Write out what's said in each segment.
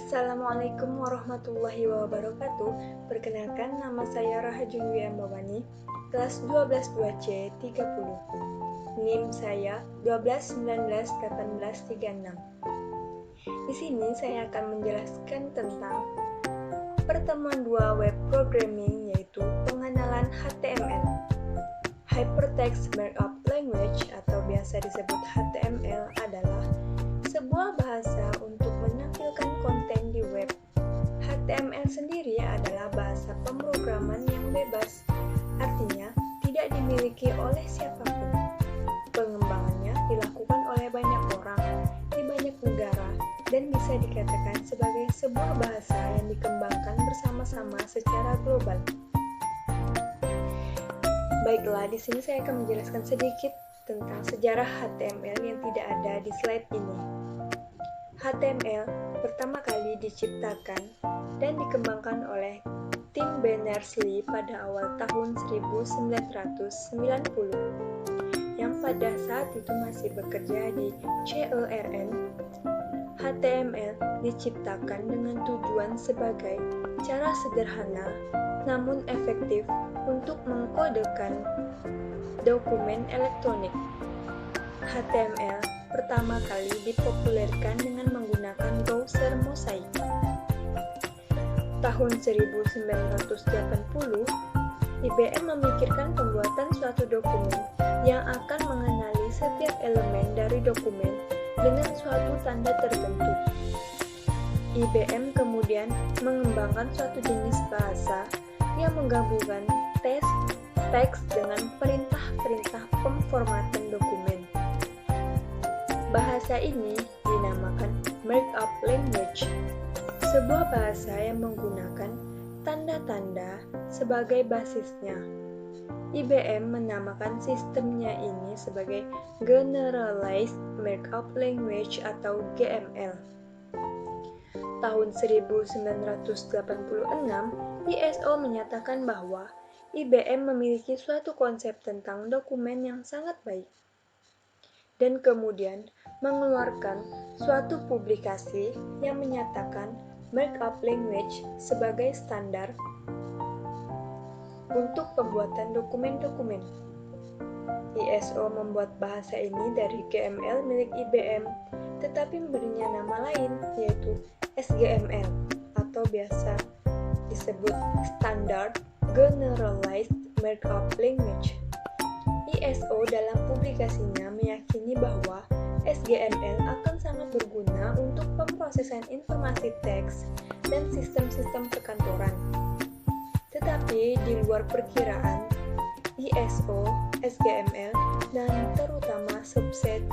Assalamualaikum warahmatullahi wabarakatuh. Perkenalkan, nama saya Rahajun Wiyambawani, kelas 12 2C 30. NIM saya 12191836. Di sini saya akan menjelaskan tentang pertemuan dua web programming, yaitu pengenalan HTML. Hypertext Markup Language atau biasa disebut HTML adalah sebuah bahasa untuk menampilkan konten di web. HTML sendiri adalah bahasa pemrograman yang bebas, artinya tidak dimiliki oleh siapapun. Pengembangannya dilakukan oleh banyak orang di banyak negara dan bisa dikatakan sebagai sebuah bahasa yang dikembangkan bersama-sama secara global. Baiklah, di sini saya akan menjelaskan sedikit tentang sejarah HTML yang tidak ada di slide ini. HTML pertama kali diciptakan dan dikembangkan oleh tim Berners-Lee pada awal tahun 1990, yang pada saat itu masih bekerja di CERN. HTML diciptakan dengan tujuan sebagai cara sederhana namun efektif untuk mengkodekan dokumen elektronik. HTML pertama kali dipopulerkan dengan menggunakan browser Mosaic. Tahun 1980, IBM memikirkan pembuatan suatu dokumen yang akan mengenali setiap elemen dari dokumen dengan suatu tanda tertentu. IBM kemudian mengembangkan suatu jenis bahasa yang menggabungkan teks dengan perintah-perintah pemformatan dokumen. Bahasa ini dinamakan Markup Language, sebuah bahasa yang menggunakan tanda-tanda sebagai basisnya. IBM menamakan sistemnya ini sebagai Generalized Markup Language atau GML. Tahun 1986, ISO menyatakan bahwa IBM memiliki suatu konsep tentang dokumen yang sangat baik, dan kemudian mengeluarkan suatu publikasi yang menyatakan Markup Language sebagai standar untuk pembuatan dokumen-dokumen. ISO membuat bahasa ini dari GML milik IBM, tetapi memberinya nama lain, yaitu SGML atau biasa disebut Standard Generalized Markup Language. ISO dalam publikasinya meyakini bahwa SGML akan sangat berguna untuk pemrosesan informasi teks dan sistem-sistem perkantoran. Tetapi di luar perkiraan, ISO, SGML, dan terutama subset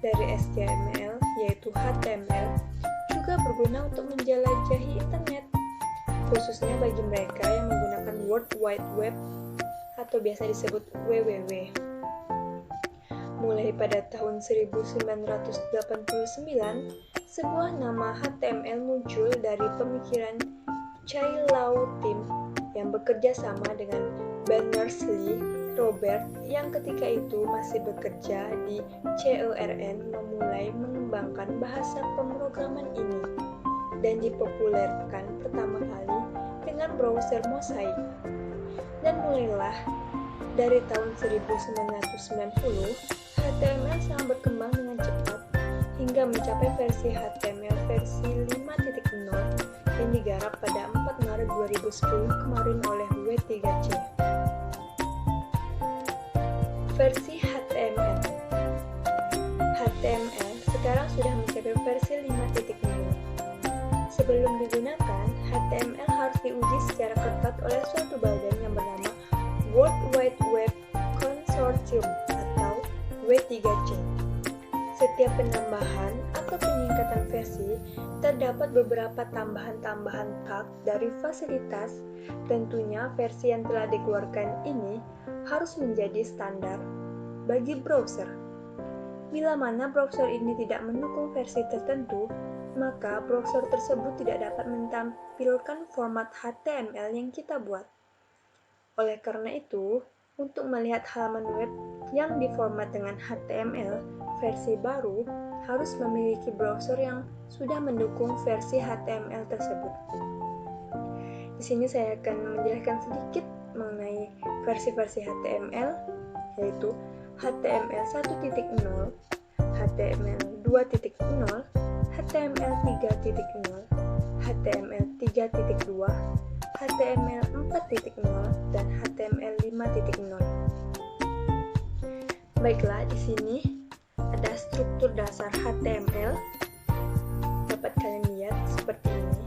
dari SGML yaitu HTML juga berguna untuk menjelajahi internet, khususnya bagi mereka yang menggunakan World Wide Web atau biasa disebut WWW. Mulai pada tahun 1989, sebuah nama HTML muncul dari pemikiran Chai Lau Tim yang bekerja sama dengan Berners-Lee Robert yang ketika itu masih bekerja di CERN memulai mengembangkan bahasa pemrograman ini dan dipopulerkan pertama kali dengan browser Mosaic. Dan mulailah dari tahun 1990, HTML sangat berkembang dengan cepat hingga mencapai versi HTML versi 5.0 yang digarap pada 4 Maret 2010 kemarin oleh W3C. Versi HTML sekarang sudah mencapai versi 5.0. Sebelum digunakan, HTML harus diuji secara ketat oleh suatu badan yang bernama World Wide Web Consortium atau W3C. Setiap penambahan atau peningkatan versi, terdapat beberapa tambahan-tambahan tag dari fasilitas. Tentunya versi yang telah dikeluarkan ini harus menjadi standar bagi browser. Bila mana browser ini tidak mendukung versi tertentu, maka browser tersebut tidak dapat menampilkan format HTML yang kita buat. Oleh karena itu, untuk melihat halaman web yang diformat dengan HTML versi baru, harus memiliki browser yang sudah mendukung versi HTML tersebut. Di sini saya akan menjelaskan sedikit mengenai versi-versi HTML, yaitu HTML 1.0, HTML 2.0, HTML 3.0, HTML 3.2, HTML 4.0, dan HTML 5.0. Baiklah, di sini ada struktur dasar HTML. Dapat kalian lihat seperti ini.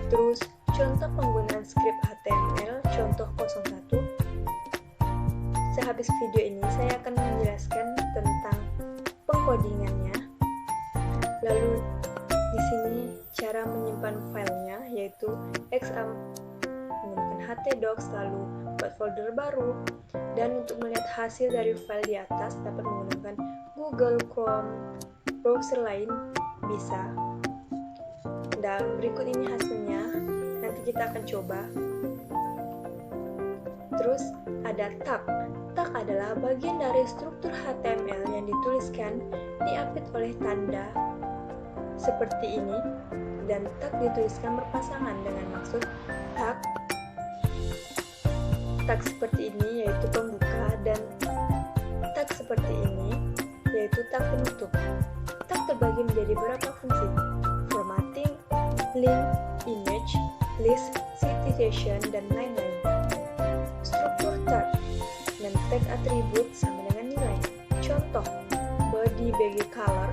Terus, contoh penggunaan skrip HTML, contoh 01. Sehabis video ini, saya akan menjelaskan tentang pengkodingannya. Lalu, di sini cara menyimpan filenya, yaitu XAMPP menggunakan htdocs, lalu buat folder baru, dan untuk melihat hasil dari file di atas dapat menggunakan Google Chrome, browser lain bisa. Dan berikut ini hasilnya, nanti kita akan coba. Terus ada tag. Tag adalah bagian dari struktur HTML yang dituliskan diapit oleh tanda seperti ini, dan tag dituliskan berpasangan dengan maksud tag seperti ini yaitu pembuka, dan tag seperti ini yaitu tag penutup. Tag terbagi menjadi beberapa fungsi: formatting, link, image, list, citation, dan lain-lain. Struktur tag dan tag atribut sama dengan nilai. Contoh, body bagi color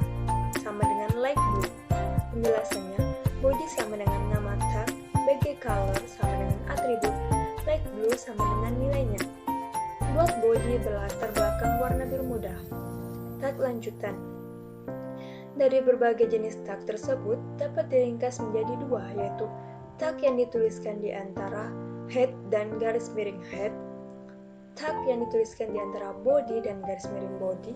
sama dengan light blue. Penjelasannya, body sama dengan nama tag, bagi color sama dengan atribut, light blue sama dengan nilainya. Buat body berlatar belakang warna biru muda. Tag lanjutan. Dari berbagai jenis tag tersebut dapat diringkas menjadi dua, yaitu tag yang dituliskan di antara head dan garis miring head, tag yang dituliskan di antara body dan garis miring body,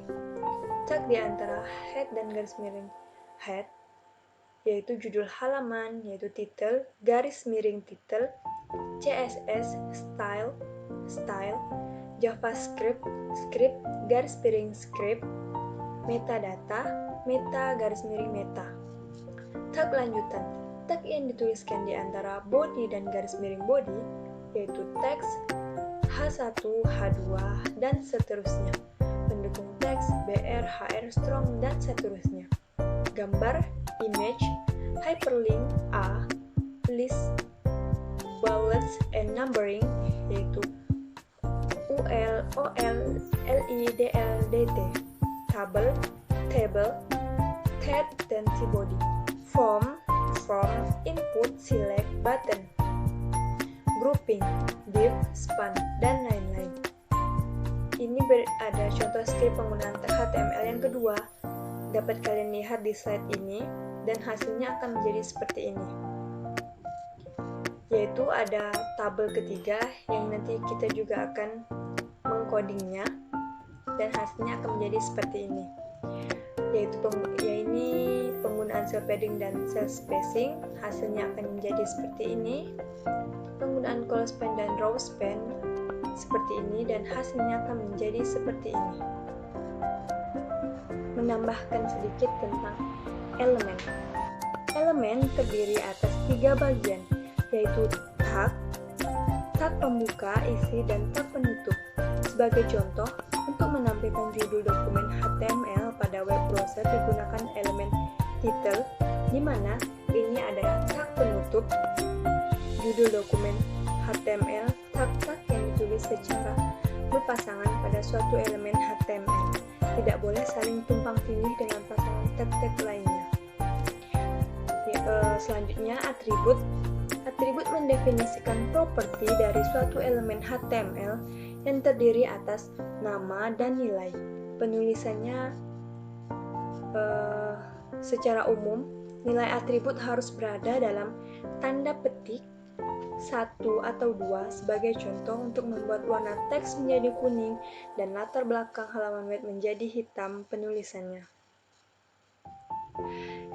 tag di antara head dan garis miring head, yaitu judul halaman, yaitu title, garis miring title, CSS, style, JavaScript, script, garis miring script, metadata, meta, garis miring meta. Tag lanjutan. Tag yang dituliskan di antara body dan garis miring body, yaitu teks, H1, H2, dan seterusnya. Pendukung teks, BR, HR, strong, dan seterusnya. Gambar, image, hyperlink, A, list, bullets, and numbering, yaitu UL, OL, LI, DL, DT. Table, tab, dan T-body. Form, input, select, button. Grouping, div, span, dan lain-lain. Ini ada contoh skrip penggunaan HTML yang kedua. Dapat kalian lihat di slide ini, dan hasilnya akan menjadi seperti ini. Yaitu ada tabel ketiga yang nanti kita juga akan mengkodingnya, dan hasilnya akan menjadi seperti ini. Yaitu ini penggunaan cell padding dan cell spacing, hasilnya akan menjadi seperti ini. Penggunaan col span dan row span seperti ini, dan hasilnya akan menjadi seperti ini. Menambahkan sedikit tentang elemen. Elemen terdiri atas 3 bagian, yaitu tag pembuka, isi, dan tag penutup. Sebagai contoh, untuk menampilkan judul dokumen HTML pada web browser digunakan elemen title, di mana ini adalah tag penutup, judul dokumen HTML, tag-tag yang ditulis secara berpasangan pada suatu elemen HTML. Tidak boleh saling tumpang tindih dengan pasangan tag-tag lainnya. Selanjutnya, atribut. Atribut mendefinisikan properti dari suatu elemen HTML yang terdiri atas nama dan nilai. Penulisannya secara umum, nilai atribut harus berada dalam tanda petik 1 atau 2 sebagai contoh untuk membuat warna teks menjadi kuning dan latar belakang halaman web menjadi hitam penulisannya.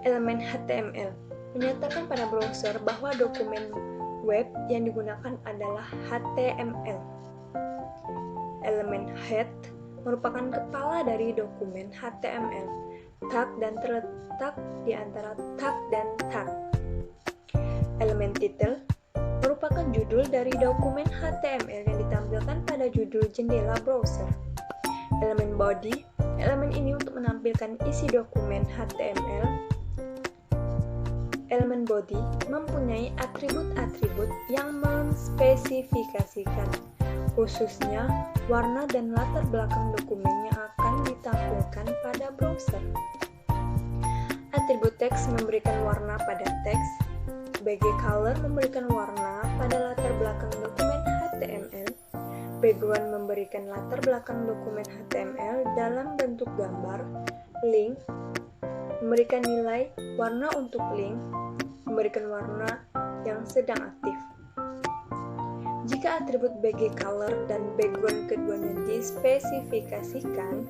Elemen HTML menyatakan pada browser bahwa dokumen web yang digunakan adalah HTML. Elemen head merupakan kepala dari dokumen HTML. tag dan terletak di antara tag dan tag. Elemen title merupakan judul dari dokumen HTML yang ditampilkan pada judul jendela browser. Elemen body, elemen ini untuk menampilkan isi dokumen HTML. Elemen body mempunyai atribut-atribut yang menspesifikasikan, khususnya warna dan latar belakang dokumen yang akan ditampilkan pada browser. Atribut teks memberikan warna pada teks. BG color memberikan warna pada latar belakang dokumen HTML. Background memberikan latar belakang dokumen HTML dalam bentuk gambar. Link memberikan nilai warna untuk link, memberikan warna yang sedang aktif. Jika atribut BG color dan background keduanya dispesifikasikan,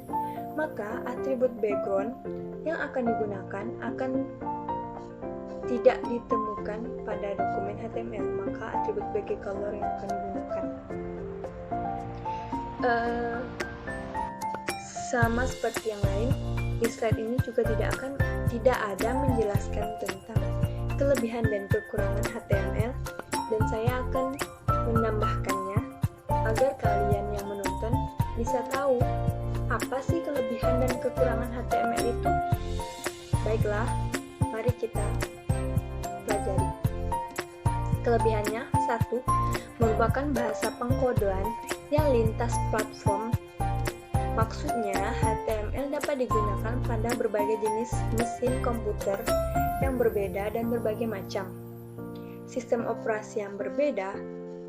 maka atribut background yang akan digunakan akan tidak ditemukan pada dokumen HTML, maka atribut BG color yang akan digunakan. Sama seperti yang lain, di slide ini juga tidak ada menjelaskan tentang kelebihan dan kekurangan HTML, dan saya akan menambahkannya agar kalian yang menonton bisa tahu apa sih kelebihan dan kekurangan HTML itu. Baiklah, mari kita pelajari. Kelebihannya, 1. Merupakan bahasa pengkodean yang lintas platform. Maksudnya, HTML dapat digunakan pada berbagai jenis mesin komputer yang berbeda dan berbagai macam. Sistem operasi yang berbeda,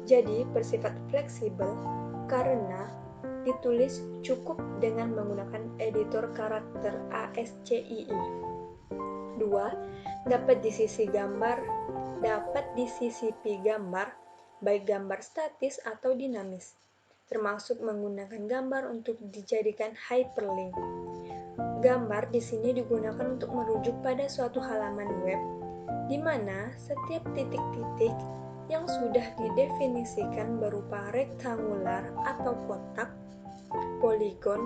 jadi bersifat fleksibel karena ditulis cukup dengan menggunakan editor karakter ASCII. 2. Dapat disisipi gambar, baik gambar statis atau dinamis, termasuk menggunakan gambar untuk dijadikan hyperlink. Gambar di sini digunakan untuk merujuk pada suatu halaman web, di mana setiap titik-titik yang sudah didefinisikan berupa rektangular atau kotak, poligon,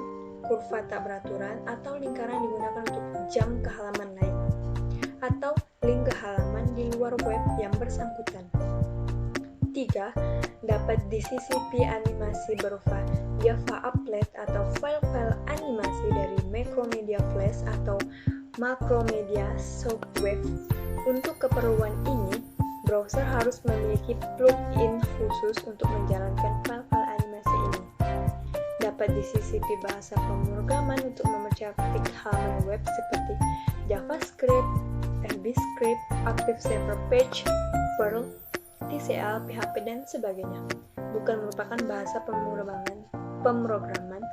kurva tak beraturan, atau lingkaran digunakan untuk jam ke halaman lain, atau link ke halaman di luar web yang bersangkutan. 3. Dapat disisipi animasi berupa Java Applet atau file-file animasi dari Macromedia Flash atau Macromedia Shockwave. Untuk keperluan ini, browser harus memiliki plugin khusus untuk menjalankan file-file animasi ini. Dapat disisipi bahasa pemrograman untuk memercantik halaman web seperti JavaScript, VBScript, ActiveServer Page, Perl, TCL, PHP, dan sebagainya. Bukan merupakan bahasa pemrograman,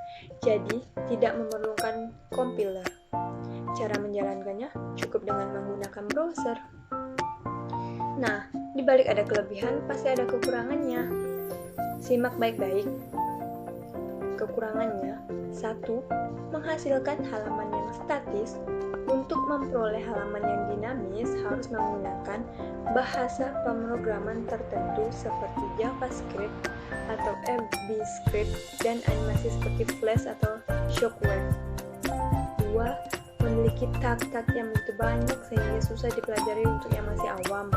jadi tidak memerlukan compiler. Cara menjalankannya cukup dengan menggunakan browser. Nah, di balik ada kelebihan, pasti ada kekurangannya. Simak baik-baik. Kekurangannya, 1. Menghasilkan halaman yang statis. Untuk memperoleh halaman yang dinamis harus menggunakan bahasa pemrograman tertentu seperti JavaScript atau VBScript dan animasi seperti Flash atau Shockwave. 2. Memiliki tag-tag yang begitu banyak sehingga susah dipelajari untuk yang masih awam.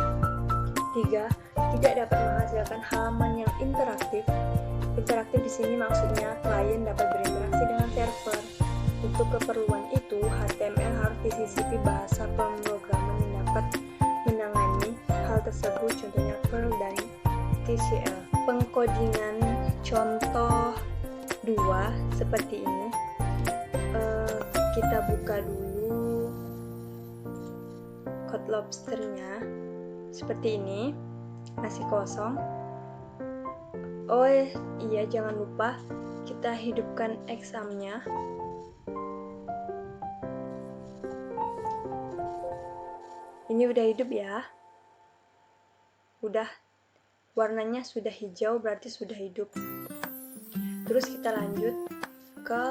3. Tidak dapat menghasilkan halaman yang interaktif. Interaktif di sini maksudnya klien dapat berinteraksi dengan server. Untuk keperluan itu, HTML harus disisipi bahasa pemrograman yang dapat menangani hal tersebut, contohnya Perl dan TCL. Pengkodingan contoh 2 seperti ini. Kita buka dulu code lobsternya. Seperti ini, masih kosong. Oh iya, jangan lupa kita hidupkan examnya. Ini udah hidup ya. Udah, warnanya sudah hijau, berarti sudah hidup. Terus kita lanjut ke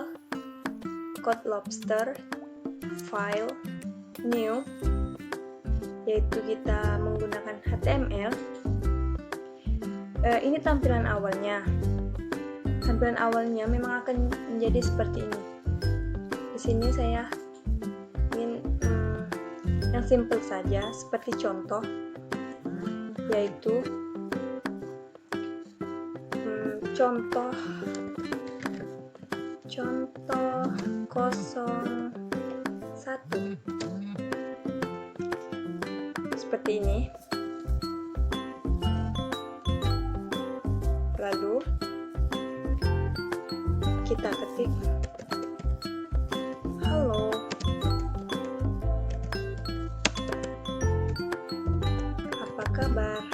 code lobster, file, new, yaitu kita menggunakan HTML. Ini tampilan awalnya. Tampilan awalnya memang akan menjadi seperti ini. Di sini saya yang simple saja, seperti contoh, yaitu contoh 01 seperti ini. Lalu kita ketik halo, apa kabar?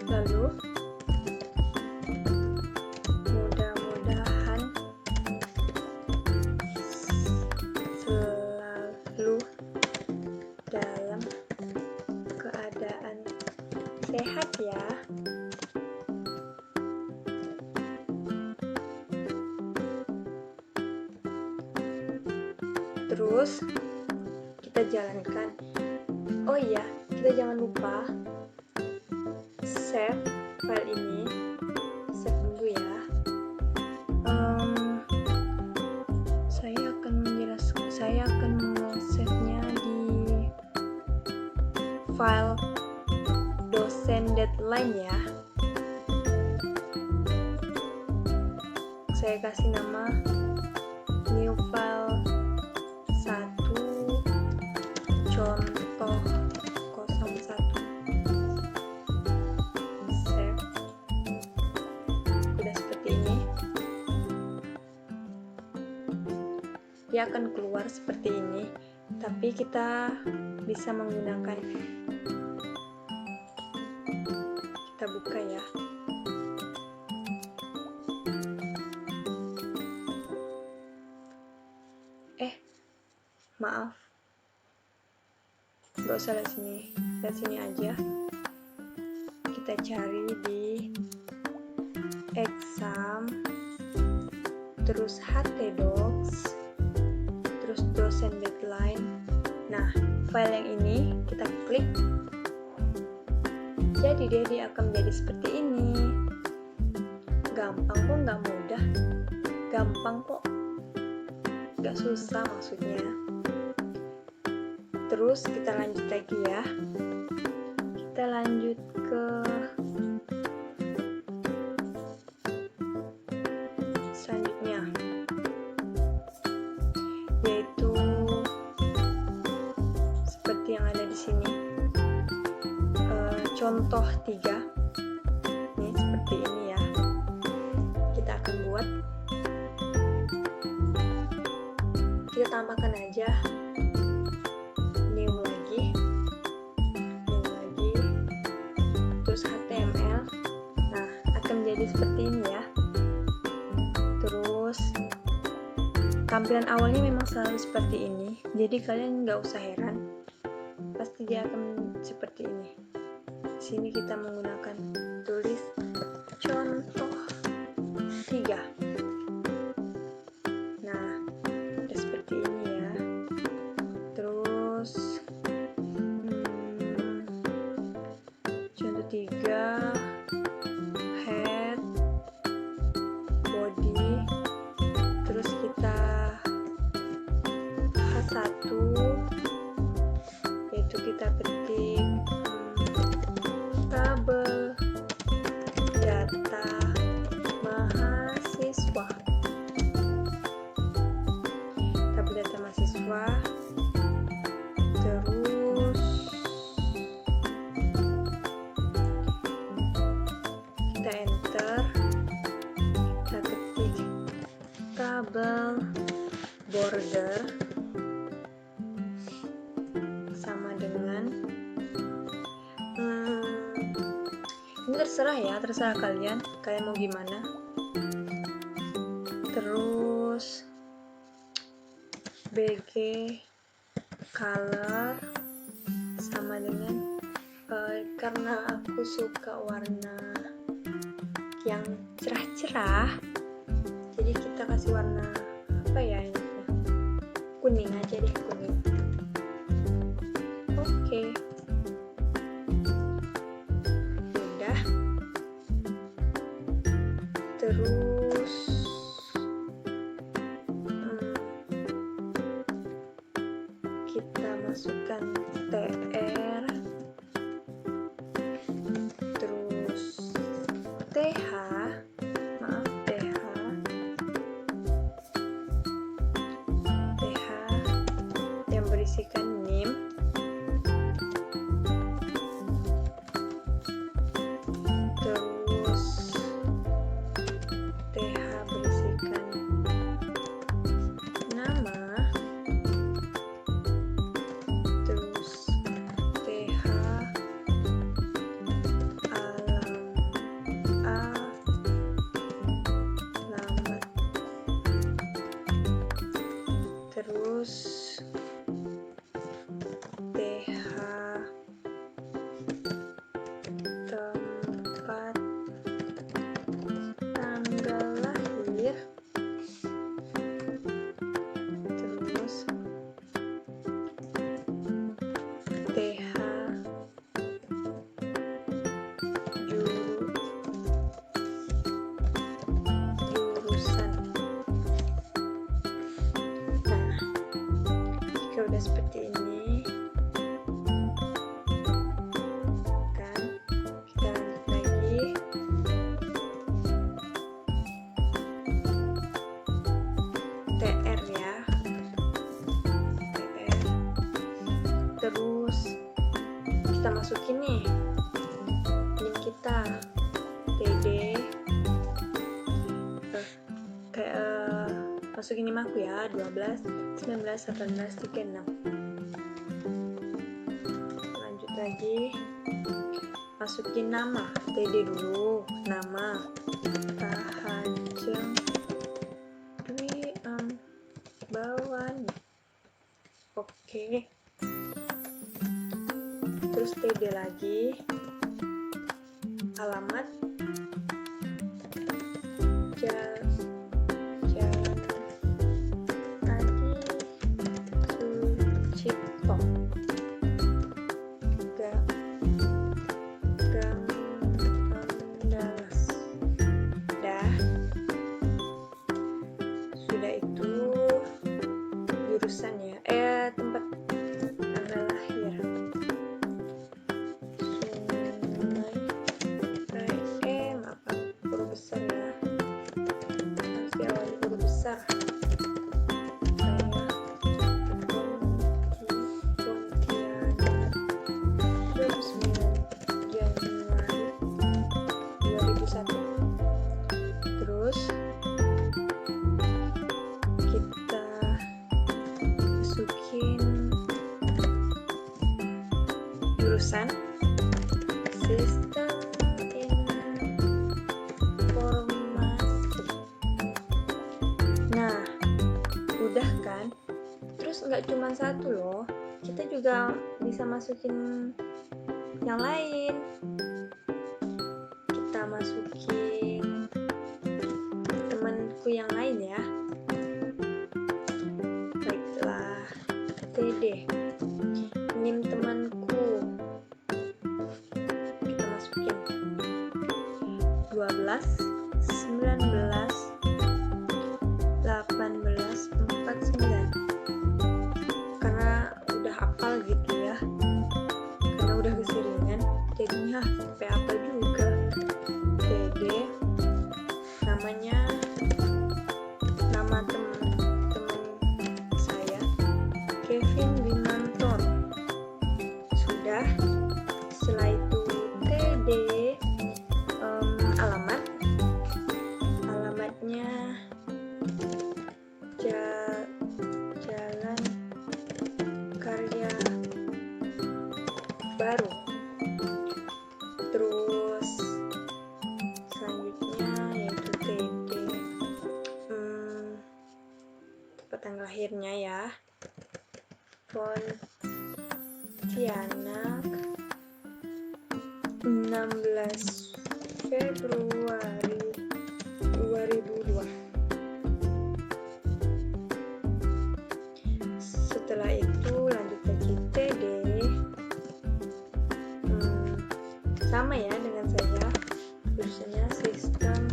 Lalu mudah-mudahan selalu dalam keadaan sehat ya. Terus kita jalankan. Oh iya, kita jangan lupa save file ini. Save dulu ya. Saya akan save-nya di file dosen deadline ya. Saya kasih nama new file 1 contoh 01. Save. Udah seperti ini. Dia akan keluar seperti ini, tapi kita bisa menggunakan, kita buka ya. Maaf, gak usah lihat sini aja. Kita cari di exam, terus htdocs, terus dosen deadline. Nah, file yang ini kita klik, jadi dia akan menjadi seperti ini. Gampang kok, nggak mudah, gampang kok, nggak susah maksudnya. Terus kita lanjut lagi ya. Kita lanjut ke selanjutnya, yaitu seperti yang ada di sini. Contoh 3. Ini seperti ini ya. Kita akan buat. Kita tambahkan aja terus HTML. Nah, akan menjadi seperti ini ya. Terus tampilan awalnya memang selalu seperti ini, jadi kalian nggak usah heran, pasti dia akan seperti ini. Di sini kita menggunakan tulis contoh 3. Nah, udah seperti ini ya. Terus contoh 3, head, body, terus kita H1, yaitu kita ketik tabel data mahasiswa. Tabel data mahasiswa. Terus kita enter, kita ketik tabel border sama dengan ini terserah kalian mau gimana. Terus BG color sama dengan karena aku suka warna yang cerah-cerah, jadi kita kasih warna apa ya ini, kuning aja deh, kuning. Oke. Udah. Terus kita masukkan TR, terus TH, yang berisikan NIM, terus TH berisikan nama, terus TH alamat, terus TH tempat tanggal lahir, terus TH jurusan. Nah, jika udah seperti ini kan, kita lanjut lagi. TR ya, TR, terus kita masukin nih NIM kita, TD, masukin NIM aku ya, 12 19 18 36. Lanjut lagi, masukin nama, TD dulu, nama Rahajeng Dwi Bawani. Oke, terus TD lagi, alamat Jalan Adi Sucipto, Gang Andalas. Dah, sudah itu jurusan ya, tempat tanggal lahir, Sungai maaf huruf besar ya, harus diawali huruf besar. Saya Pontianak, 29 Januari 2001. Terus kita masukin jurusan Sistem Informasi. Nah, udah kan? Terus nggak cuma satu loh, kita juga bisa masukin yang lain. Kita masukin temanku yang lain ya. Baiklah, TD, NIM temanku, kita masukin 12 19 18 49, karena udah hafal gitu ya, karena udah keseringan jadinya sampai hafal juga. TD, namanya, nama teman saya Kevin Bimanton. Sudah. Setelah itu TD, alamatnya Jalan Karya Baru. Terus selanjutnya yaitu TD, tempat tanggal lahirnya ya, Pontianak, 16 Februari 2002. Setelah itu lanjut lagi TD, sama ya dengan saya, jurusannya Sistem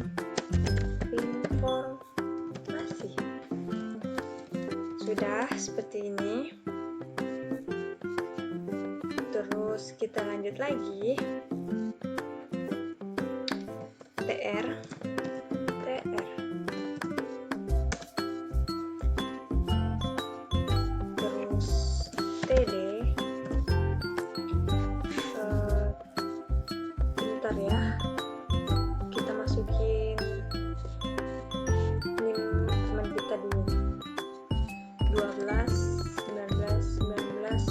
Informasi. Sudah seperti ini. Terus kita lanjut lagi. TR. Terus TD. Bentar ya. Kita masukin NIM teman kita dulu. 12, 19, 19,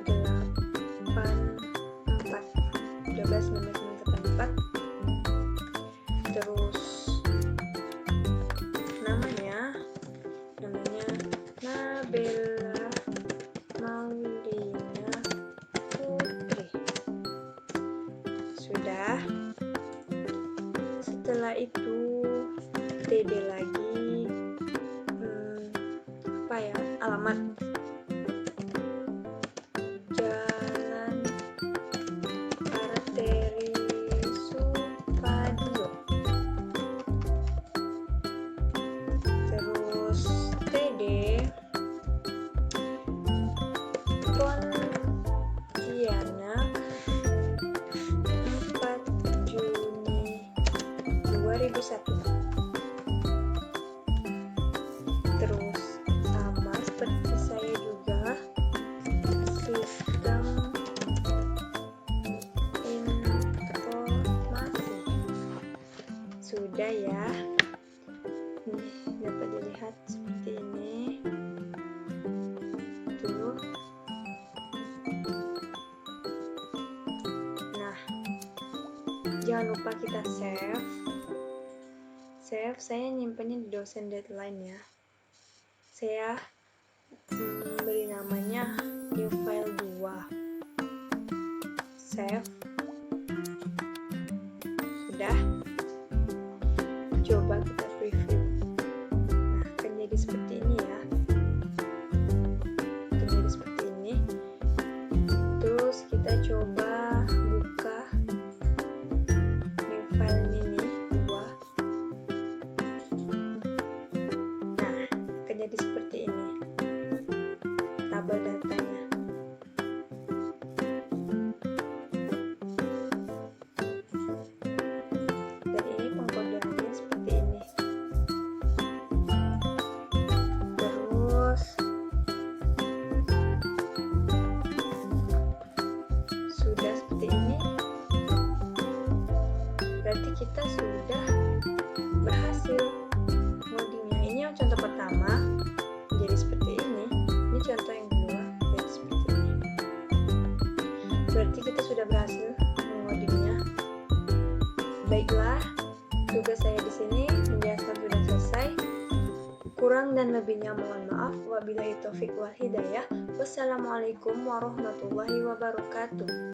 84, 12, 19, 84. Terus namanya Nabella Maulina Putri. Sudah. Setelah itu TD lagi, apa ya, alamat Jalan Arteri Supadio. Terus TD Pontianak 4 Juni 2001. Terus sama seperti saya juga, sistem informasi. Sudah ya. Nih, dapat dilihat seperti ini. Tuh. Nah, jangan lupa kita save. Saya nyimpannya di dosen deadline ya. Saya beri namanya new file 2. Save. Sudah. Coba kita preview. Nah, akan jadi seperti ini ya. Akan jadi seperti ini. Terus kita coba buka new file ini 2. Nah, akan jadi seperti ini tabel datanya. Dan ini pengkodeannya seperti ini. Terus sudah seperti ini. Berarti kita sudah berhasil ngodingnya. Ini yang contoh pertama, jadi seperti ini. Ini contoh yang kedua, jadi seperti ini. Berarti kita sudah berhasil mengodingnya. Baiklah, tugas saya di sini menjelaskan sudah selesai. Kurang dan lebihnya mohon maaf. Wabillahi taufik wal hidayah. Wassalamualaikum warahmatullahi wabarakatuh.